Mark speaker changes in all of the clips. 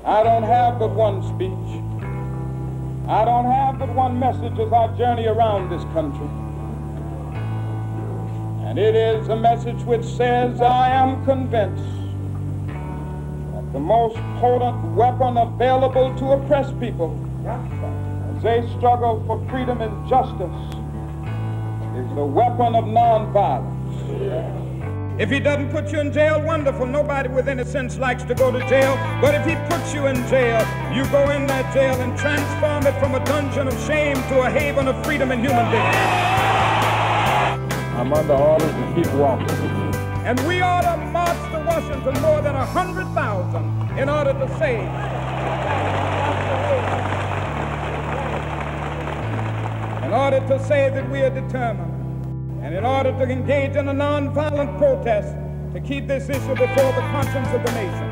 Speaker 1: I don't have but one speech. I don't have but one message as I journey around this country. And it is a message which says, I am convinced that the most potent weapon available to oppress people as they struggle for freedom and justice is the weapon of nonviolence. If he doesn't put you in jail, wonderful. Nobody with any sense likes to go to jail. But if he puts you in jail, you go in that jail and transform it from a dungeon of shame to a haven of freedom and human dignity.
Speaker 2: I'm under orders to keep walking.
Speaker 1: And we ought to march to Washington more than 100,000 in order to say, that we are determined. And in order to engage in a nonviolent protest to keep this issue before the conscience of the nation.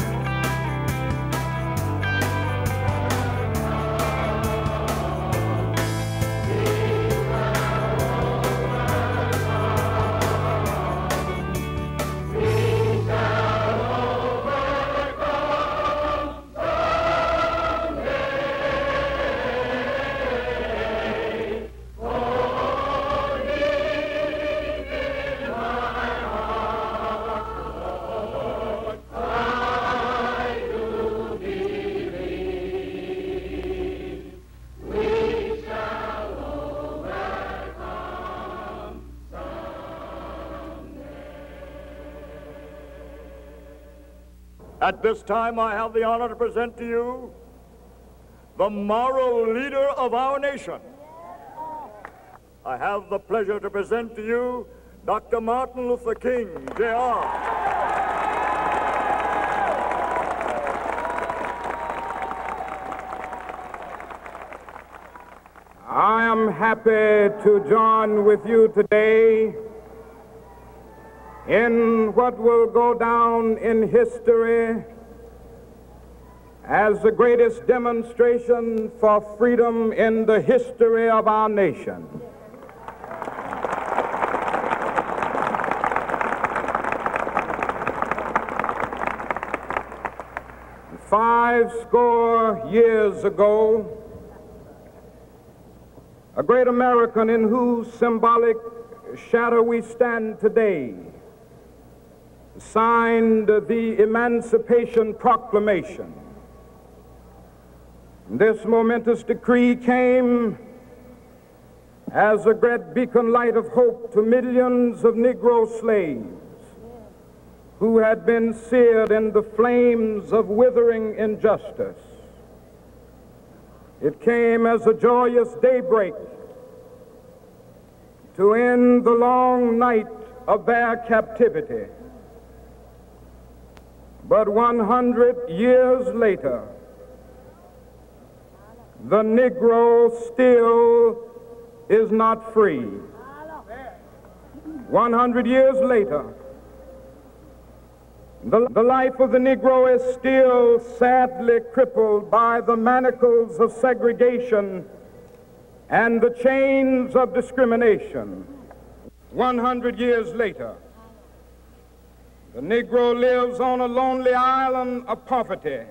Speaker 3: At this time, I have the honor to present to you the moral leader of our nation. I have the pleasure to present to you Dr. Martin Luther King, Jr.
Speaker 1: I am happy to join with you today in what will go down in history as the greatest demonstration for freedom in the history of our nation. Five score years ago, a great American in whose symbolic shadow we stand today signed the Emancipation Proclamation. This momentous decree came as a great beacon light of hope to millions of Negro slaves who had been seared in the flames of withering injustice. It came as a joyous daybreak to end the long night of their captivity. But 100 years later, the Negro still is not free. 100 years later, the life of the Negro is still sadly crippled by the manacles of segregation and the chains of discrimination. 100 years later, the Negro lives on a lonely island of poverty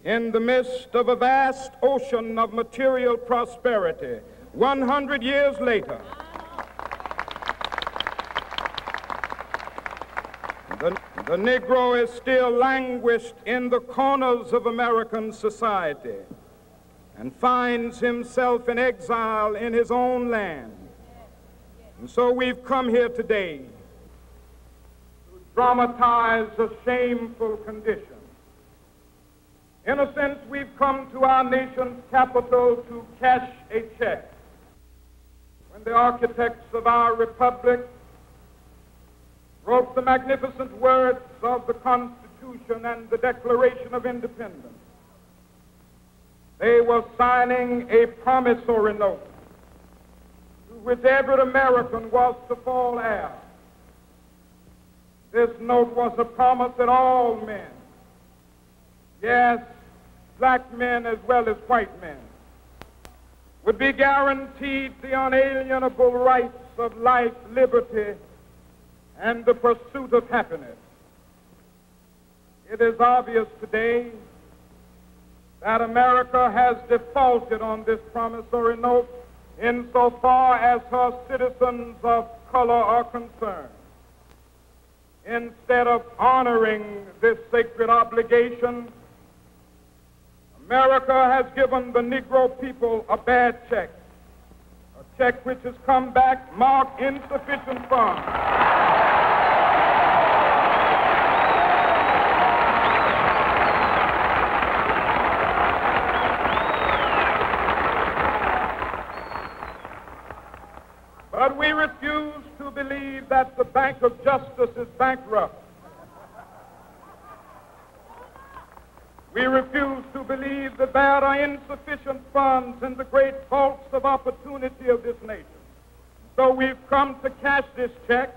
Speaker 1: in the midst of a vast ocean of material prosperity. 100 years later, the Negro is still languished in the corners of American society and finds himself in exile in his own land. And so we've come here today to dramatize a shameful condition. In a sense, we've come to our nation's capital to cash a check. When the architects of our republic wrote the magnificent words of the Constitution and the Declaration of Independence, they were signing a promissory note to which every American was to fall heir. This note was a promise that all men, yes, black men as well as white men, would be guaranteed the unalienable rights of life, liberty, and the pursuit of happiness. It is obvious today that America has defaulted on this promissory note insofar as her citizens of color are concerned. Instead of honoring this sacred obligation, America has given the Negro people a bad check, a check which has come back marked insufficient funds. But we refuse to believe that the Bank of Justice is bankrupt. We refuse to believe that there are insufficient funds in the great vaults of opportunity of this nation. So we've come to cash this check,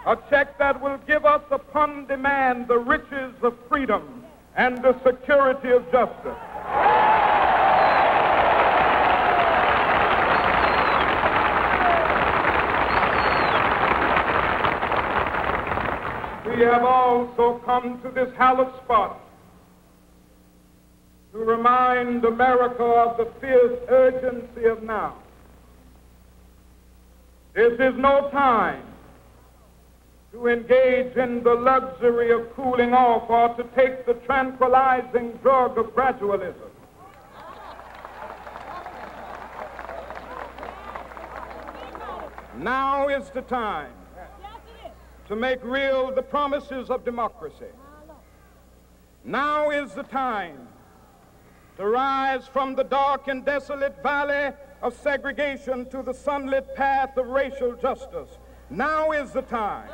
Speaker 1: a check that will give us upon demand the riches of freedom and the security of justice. We have also come to this hallowed spot to remind America of the fierce urgency of now. This is no time to engage in the luxury of cooling off or to take the tranquilizing drug of gradualism. Now is the time to make real the promises of democracy. Now is the time to rise from the dark and desolate valley of segregation to the sunlit path of racial justice. Now is the time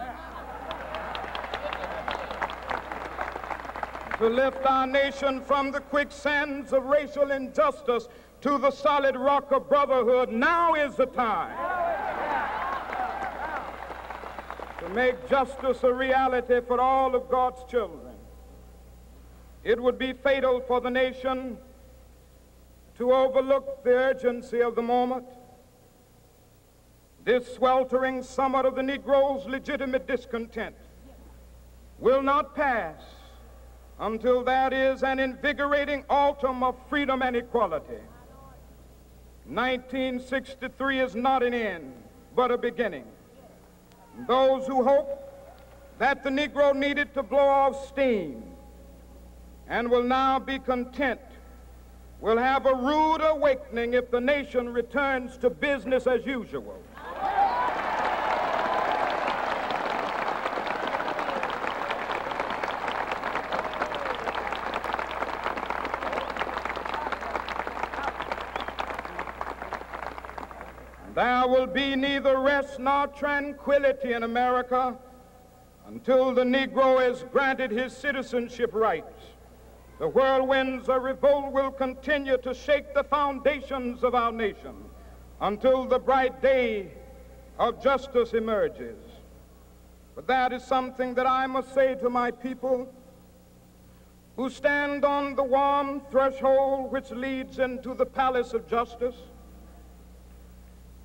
Speaker 1: to lift our nation from the quicksands of racial injustice to the solid rock of brotherhood. Now is the time to make justice a reality for all of God's children. It would be fatal for the nation to overlook the urgency of the moment. This sweltering summit of the Negro's legitimate discontent will not pass until there is an invigorating autumn of freedom and equality. 1963 is not an end, but a beginning. Those who hope that the Negro needed to blow off steam and will now be content will have a rude awakening if the nation returns to business as usual. There will be neither rest nor tranquility in America until the Negro is granted his citizenship rights. The whirlwinds of revolt will continue to shake the foundations of our nation until the bright day of justice emerges. But that is something that I must say to my people who stand on the warm threshold which leads into the palace of justice.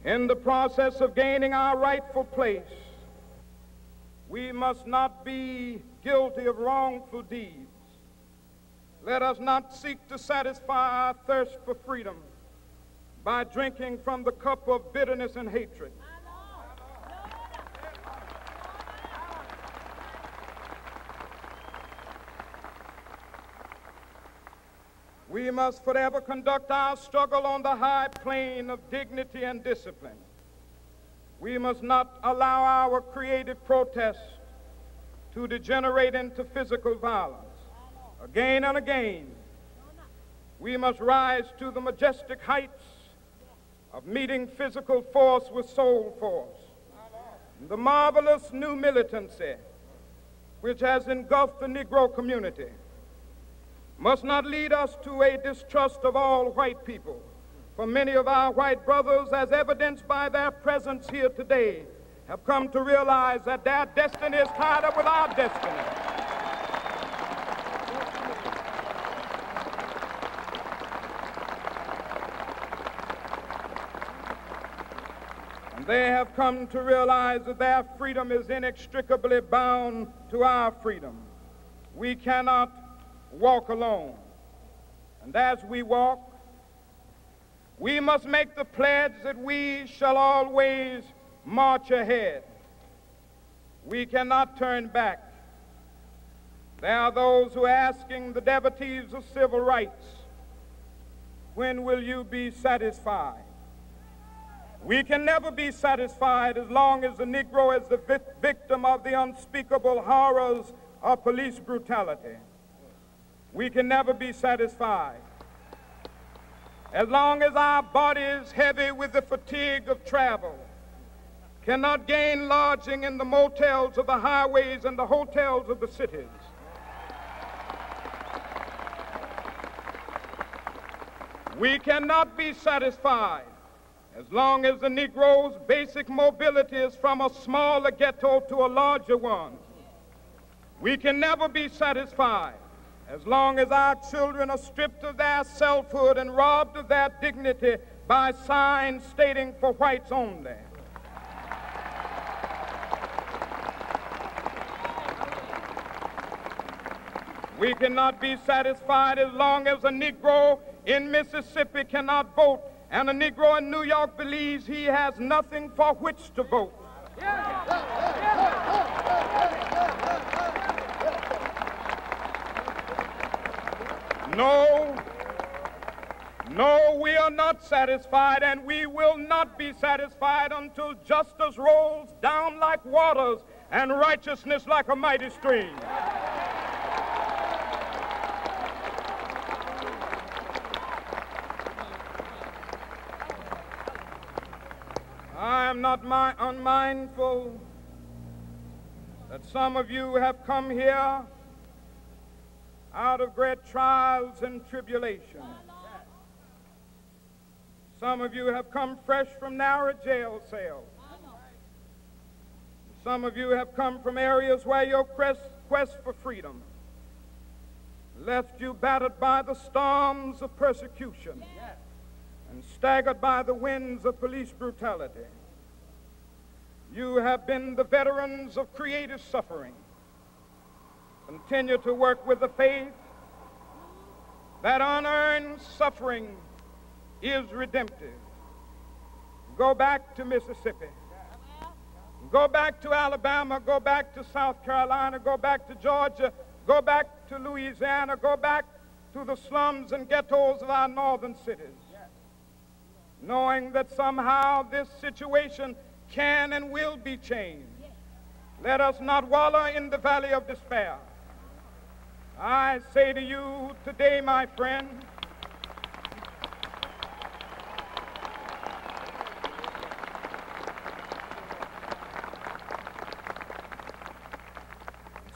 Speaker 1: In the process of gaining our rightful place, we must not be guilty of wrongful deeds. Let us not seek to satisfy our thirst for freedom by drinking from the cup of bitterness and hatred. We must forever conduct our struggle on the high plane of dignity and discipline. We must not allow our creative protest to degenerate into physical violence. Again and again, we must rise to the majestic heights of meeting physical force with soul force. The marvelous new militancy which has engulfed the Negro community must not lead us to a distrust of all white people. For many of our white brothers, as evidenced by their presence here today, have come to realize that their destiny is tied up with our destiny. And they have come to realize that their freedom is inextricably bound to our freedom. We cannot walk alone. And as we walk, we must make the pledge that we shall always march ahead. We cannot turn back. There are those who are asking the devotees of civil rights, when will you be satisfied? We can never be satisfied as long as the Negro is the victim of the unspeakable horrors of police brutality. We can never be satisfied as long as our bodies, heavy with the fatigue of travel, cannot gain lodging in the motels of the highways and the hotels of the cities. We cannot be satisfied as long as the Negro's basic mobility is from a smaller ghetto to a larger one. We can never be satisfied as long as our children are stripped of their selfhood and robbed of their dignity by signs stating for whites only. We cannot be satisfied as long as a Negro in Mississippi cannot vote and a Negro in New York believes he has nothing for which to vote. No, we are not satisfied, and we will not be satisfied until justice rolls down like waters and righteousness like a mighty stream. I am not unmindful that some of you have come here out of great trials and tribulations. Some of you have come fresh from narrow jail cells. Some of you have come from areas where your quest for freedom left you battered by the storms of persecution and staggered by the winds of police brutality. You have been the veterans of creative suffering. Continue to work with the faith that unearned suffering is redemptive. Go back to Mississippi. Go back to Alabama. Go back to South Carolina. Go back to Georgia. Go back to Louisiana. Go back to the slums and ghettos of our northern cities, knowing that somehow this situation can and will be changed. Let us not wallow in the valley of despair. I say to you today, my friend,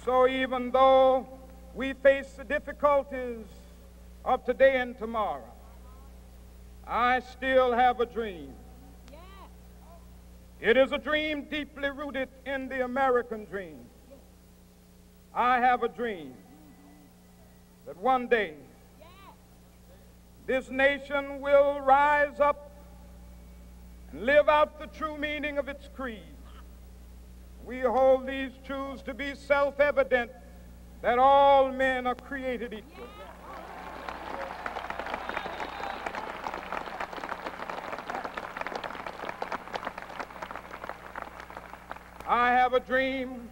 Speaker 1: so even though we face the difficulties of today and tomorrow, I still have a dream. It is a dream deeply rooted in the American dream. I have a dream that one day this nation will rise up and live out the true meaning of its creed. We hold these truths to be self-evident, that all men are created equal. I have a dream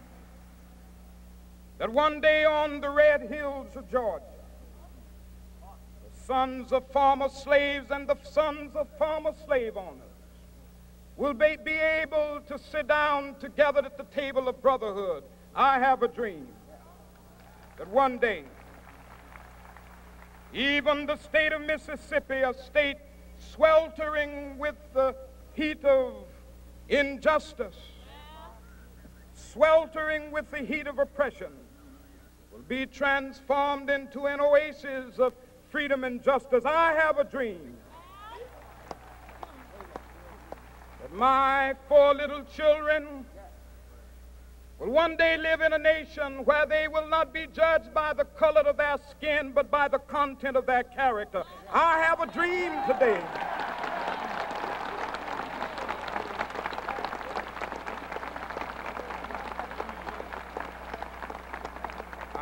Speaker 1: that one day on the red hills of Georgia, the sons of former slaves and the sons of former slave owners will be able to sit down together at the table of brotherhood. I have a dream that one day, even the state of Mississippi, a state sweltering with the heat of injustice, sweltering with the heat of oppression, will be transformed into an oasis of freedom and justice. I have a dream that my 4 little children will one day live in a nation where they will not be judged by the color of their skin, but by the content of their character. I have a dream today.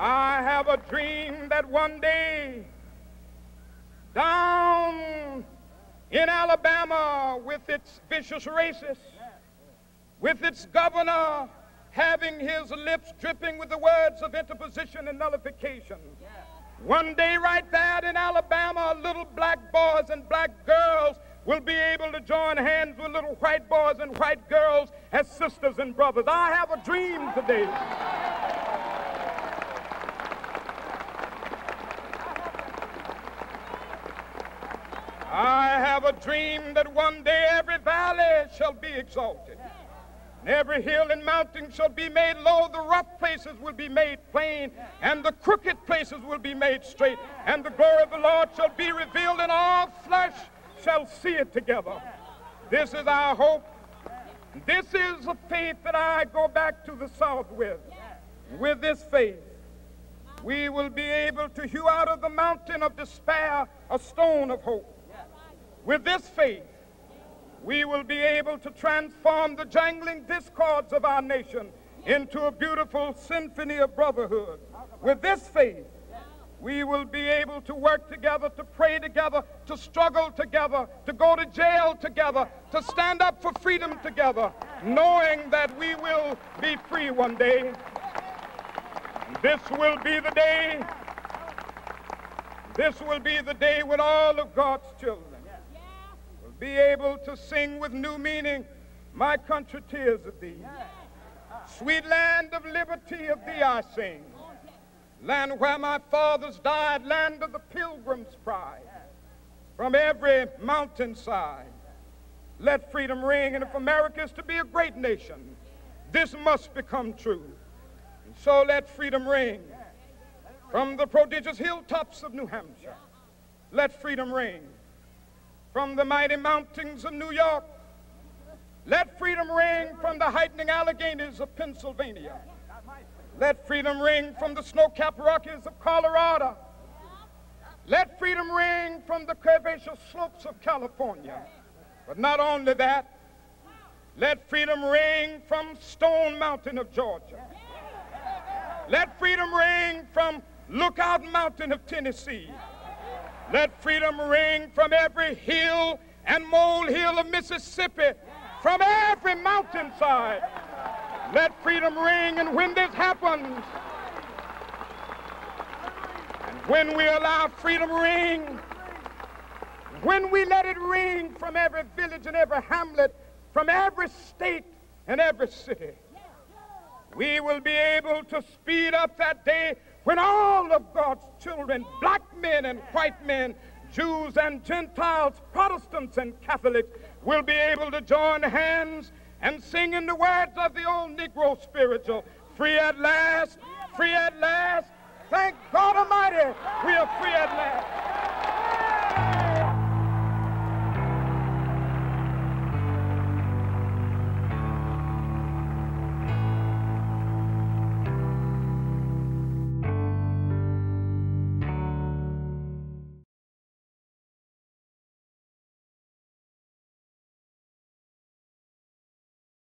Speaker 1: I have a dream that one day down in Alabama with its vicious racists, with its governor having his lips dripping with the words of interposition and nullification. One day right there in Alabama, little black boys and black girls will be able to join hands with little white boys and white girls as sisters and brothers. I have a dream today. I have a dream that one day every valley shall be exalted, and every hill and mountain shall be made low. The rough places will be made plain, and the crooked places will be made straight, and the glory of the Lord shall be revealed, and all flesh shall see it together. This is our hope. This is a faith that I go back to the South with. With this faith, we will be able to hew out of the mountain of despair a stone of hope. With this faith, we will be able to transform the jangling discords of our nation into a beautiful symphony of brotherhood. With this faith, we will be able to work together, to pray together, to struggle together, to go to jail together, to stand up for freedom together, knowing that we will be free one day. This will be the day. This will be the day when all of God's children will be able to sing with new meaning, "My country, tears of thee. Sweet land of liberty, of thee I sing. Land where my fathers died, land of the pilgrim's pride. From every mountainside, let freedom ring. And if America is to be a great nation, this must become true. And so let freedom ring. From the prodigious hilltops of New Hampshire, let freedom ring. From the mighty mountains of New York, let freedom ring. From the heightening Alleghenies of Pennsylvania, let freedom ring. From the snow-capped Rockies of Colorado, let freedom ring. From the curvaceous slopes of California. But not only that, let freedom ring from Stone Mountain of Georgia. Let freedom ring from Lookout Mountain of Tennessee. Let freedom ring from every hill and molehill of Mississippi, from every mountainside. Let freedom ring. And when this happens, and when we allow freedom ring, when we let it ring from every village and every hamlet, from every state and every city, we will be able to speed up that day when all of God's children, black men and white men, Jews and Gentiles, Protestants and Catholics, will be able to join hands and sing in the words of the old Negro spiritual, "Free at last, free at last. Thank God Almighty, we are free at last."